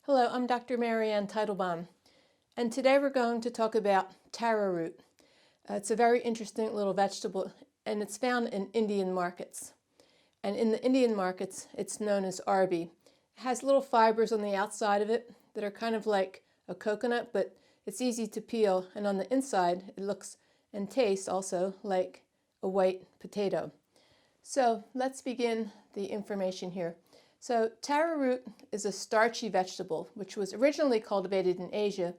Hello, I'm Dr. Marianne Teitelbaum, and today we're going to talk about taro root. It's a very interesting little vegetable, and it's found in Indian markets. And in the Indian markets, it's known as arbi. It has little fibers on the outside of it that are kind of like a coconut, but it's easy to peel, and on the inside, it looks and tastes also like a white potato. So let's begin the information here. So taro root is a starchy vegetable, which was originally cultivated in Asia,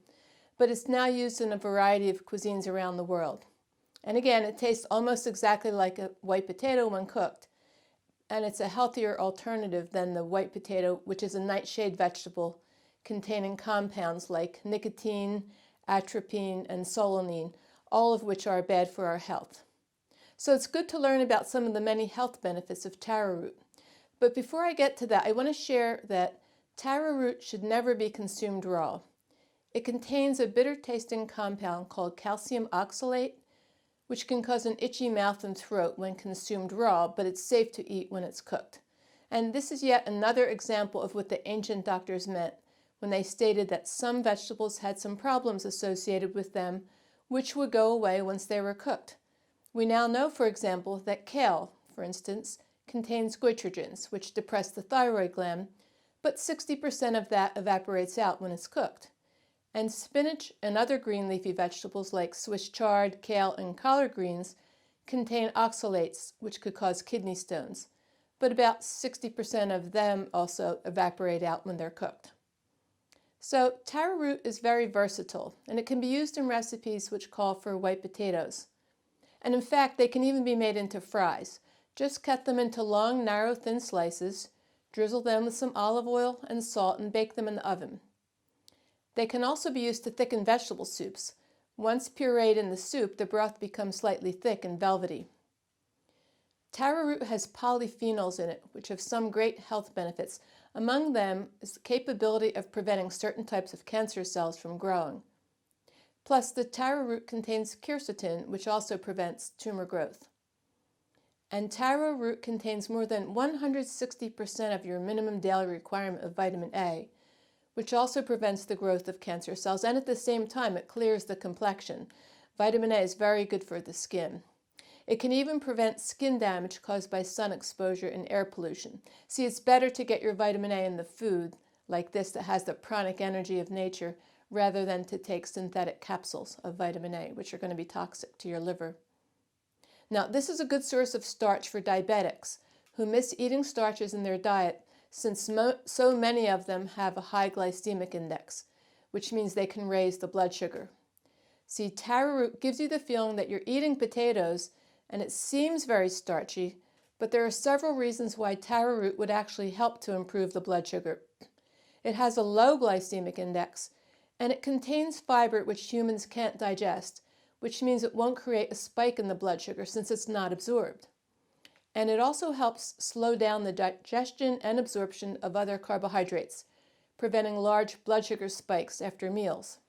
but it's now used in a variety of cuisines around the world. And again, it tastes almost exactly like a white potato when cooked, and it's a healthier alternative than the white potato, which is a nightshade vegetable containing compounds like nicotine, atropine, and solanine, all of which are bad for our health. So it's good to learn about some of the many health benefits of taro root. But before I get to that, I want to share that taro root should never be consumed raw. It contains a bitter-tasting compound called calcium oxalate, which can cause an itchy mouth and throat when consumed raw, but it's safe to eat when it's cooked. And this is yet another example of what the ancient doctors meant when they stated that some vegetables had some problems associated with them, which would go away once they were cooked. We now know, for example, that kale, for instance, contains goitrogens, which depress the thyroid gland, but 60% of that evaporates out when it's cooked. And spinach and other green leafy vegetables like Swiss chard, kale, and collard greens contain oxalates, which could cause kidney stones, but about 60% of them also evaporate out when they're cooked. So taro root is very versatile, and it can be used in recipes which call for white potatoes. And in fact, they can even be made into fries. Just cut them into long, narrow, thin slices, drizzle them with some olive oil and salt, and bake them in the oven. They can also be used to thicken vegetable soups. Once pureed in the soup, the broth becomes slightly thick and velvety. Taro root has polyphenols in it, which have some great health benefits. Among them is the capability of preventing certain types of cancer cells from growing. Plus, the taro root contains quercetin, which also prevents tumor growth. And taro root contains more than 160% of your minimum daily requirement of vitamin A, which also prevents the growth of cancer cells, and at the same time it clears the complexion. Vitamin A is very good for the skin. It can even prevent skin damage caused by sun exposure and air pollution. See, it's better to get your vitamin A in the food like this that has the pranic energy of nature rather than to take synthetic capsules of vitamin A, which are going to be toxic to your liver. Now, this is a good source of starch for diabetics who miss eating starches in their diet since so many of them have a high glycemic index, which means they can raise the blood sugar. See, taro root gives you the feeling that you're eating potatoes, and it seems very starchy, but there are several reasons why taro root would actually help to improve the blood sugar. It has a low glycemic index, and it contains fiber which humans can't digest, which means it won't create a spike in the blood sugar since it's not absorbed. And it also helps slow down the digestion and absorption of other carbohydrates, preventing large blood sugar spikes after meals.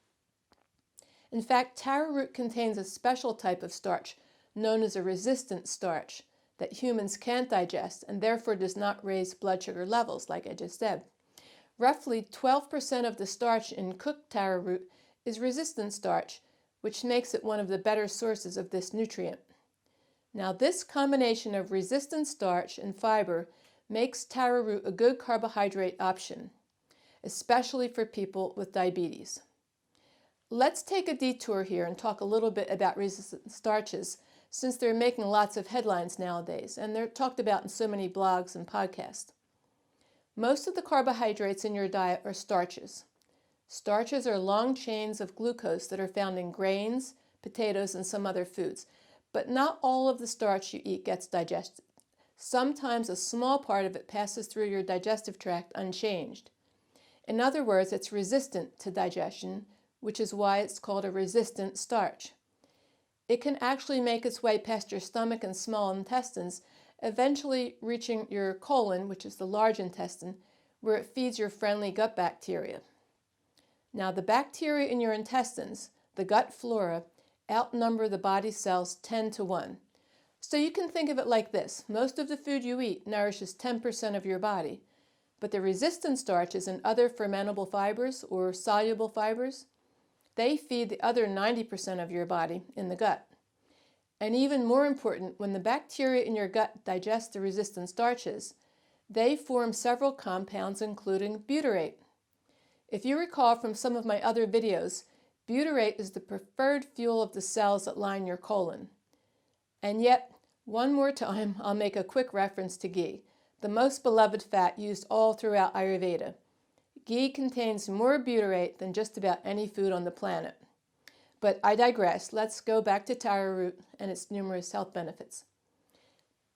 In fact, taro root contains a special type of starch known as a resistant starch that humans can't digest and therefore does not raise blood sugar levels, like I just said. Roughly 12% of the starch in cooked taro root is resistant starch, which makes it one of the better sources of this nutrient. Now, this combination of resistant starch and fiber makes taro root a good carbohydrate option, especially for people with diabetes. Let's take a detour here and talk a little bit about resistant starches, since they're making lots of headlines nowadays, and they're talked about in so many blogs and podcasts. Most of the carbohydrates in your diet are starches. Starches are long chains of glucose that are found in grains, potatoes, and some other foods. But not all of the starch you eat gets digested. Sometimes a small part of it passes through your digestive tract unchanged. In other words, it's resistant to digestion, which is why it's called a resistant starch. It can actually make its way past your stomach and small intestines, eventually reaching your colon, which is the large intestine, where it feeds your friendly gut bacteria. Now, the bacteria in your intestines, the gut flora, outnumber the body cells 10 to 1. So you can think of it like this. Most of the food you eat nourishes 10% of your body, But the resistant starches and other fermentable fibers or soluble fibers, they feed the other 90% of your body in the gut. And even more important, when the bacteria in your gut digest the resistant starches, they form several compounds including butyrate. If you recall from some of my other videos, butyrate is the preferred fuel of the cells that line your colon. And yet, one more time, I'll make a quick reference to ghee, the most beloved fat used all throughout Ayurveda. Ghee contains more butyrate than just about any food on the planet. But I digress. Let's go back to taro root and its numerous health benefits.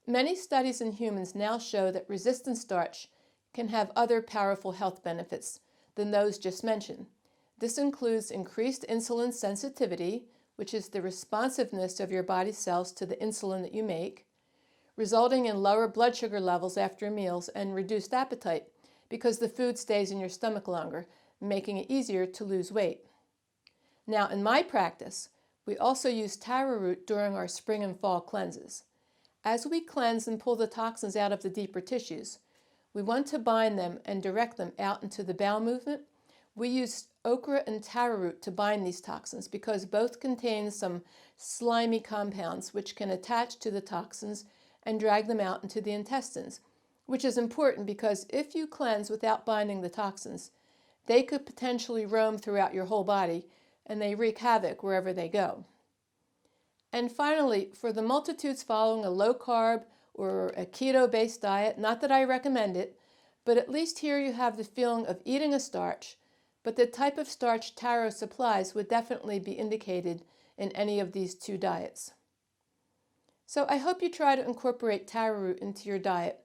Many studies in humans now show that resistant starch can have other powerful health benefits than those just mentioned. This includes increased insulin sensitivity, which is the responsiveness of your body's cells to the insulin that you make, resulting in lower blood sugar levels after meals and reduced appetite because the food stays in your stomach longer, making it easier to lose weight. Now, in my practice, we also use taro root during our spring and fall cleanses. As we cleanse and pull the toxins out of the deeper tissues, we want to bind them and direct them out into the bowel movement. We use okra and taro root to bind these toxins because both contain some slimy compounds which can attach to the toxins and drag them out into the intestines, which is important because if you cleanse without binding the toxins, they could potentially roam throughout your whole body and they wreak havoc wherever they go. And finally, for the multitudes following a low-carb or a keto-based diet, not that I recommend it, but at least here you have the feeling of eating a starch, but the type of starch taro supplies would definitely be indicated in any of these two diets. So I hope you try to incorporate taro root into your diet,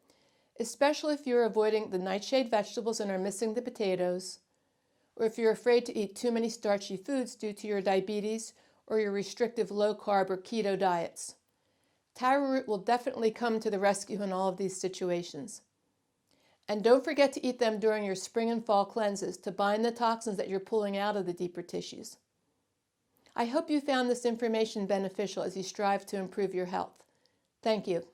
especially if you're avoiding the nightshade vegetables and are missing the potatoes, or if you're afraid to eat too many starchy foods due to your diabetes or your restrictive low-carb or keto diets. Taro root will definitely come to the rescue in all of these situations. And don't forget to eat them during your spring and fall cleanses to bind the toxins that you're pulling out of the deeper tissues. I hope you found this information beneficial as you strive to improve your health. Thank you.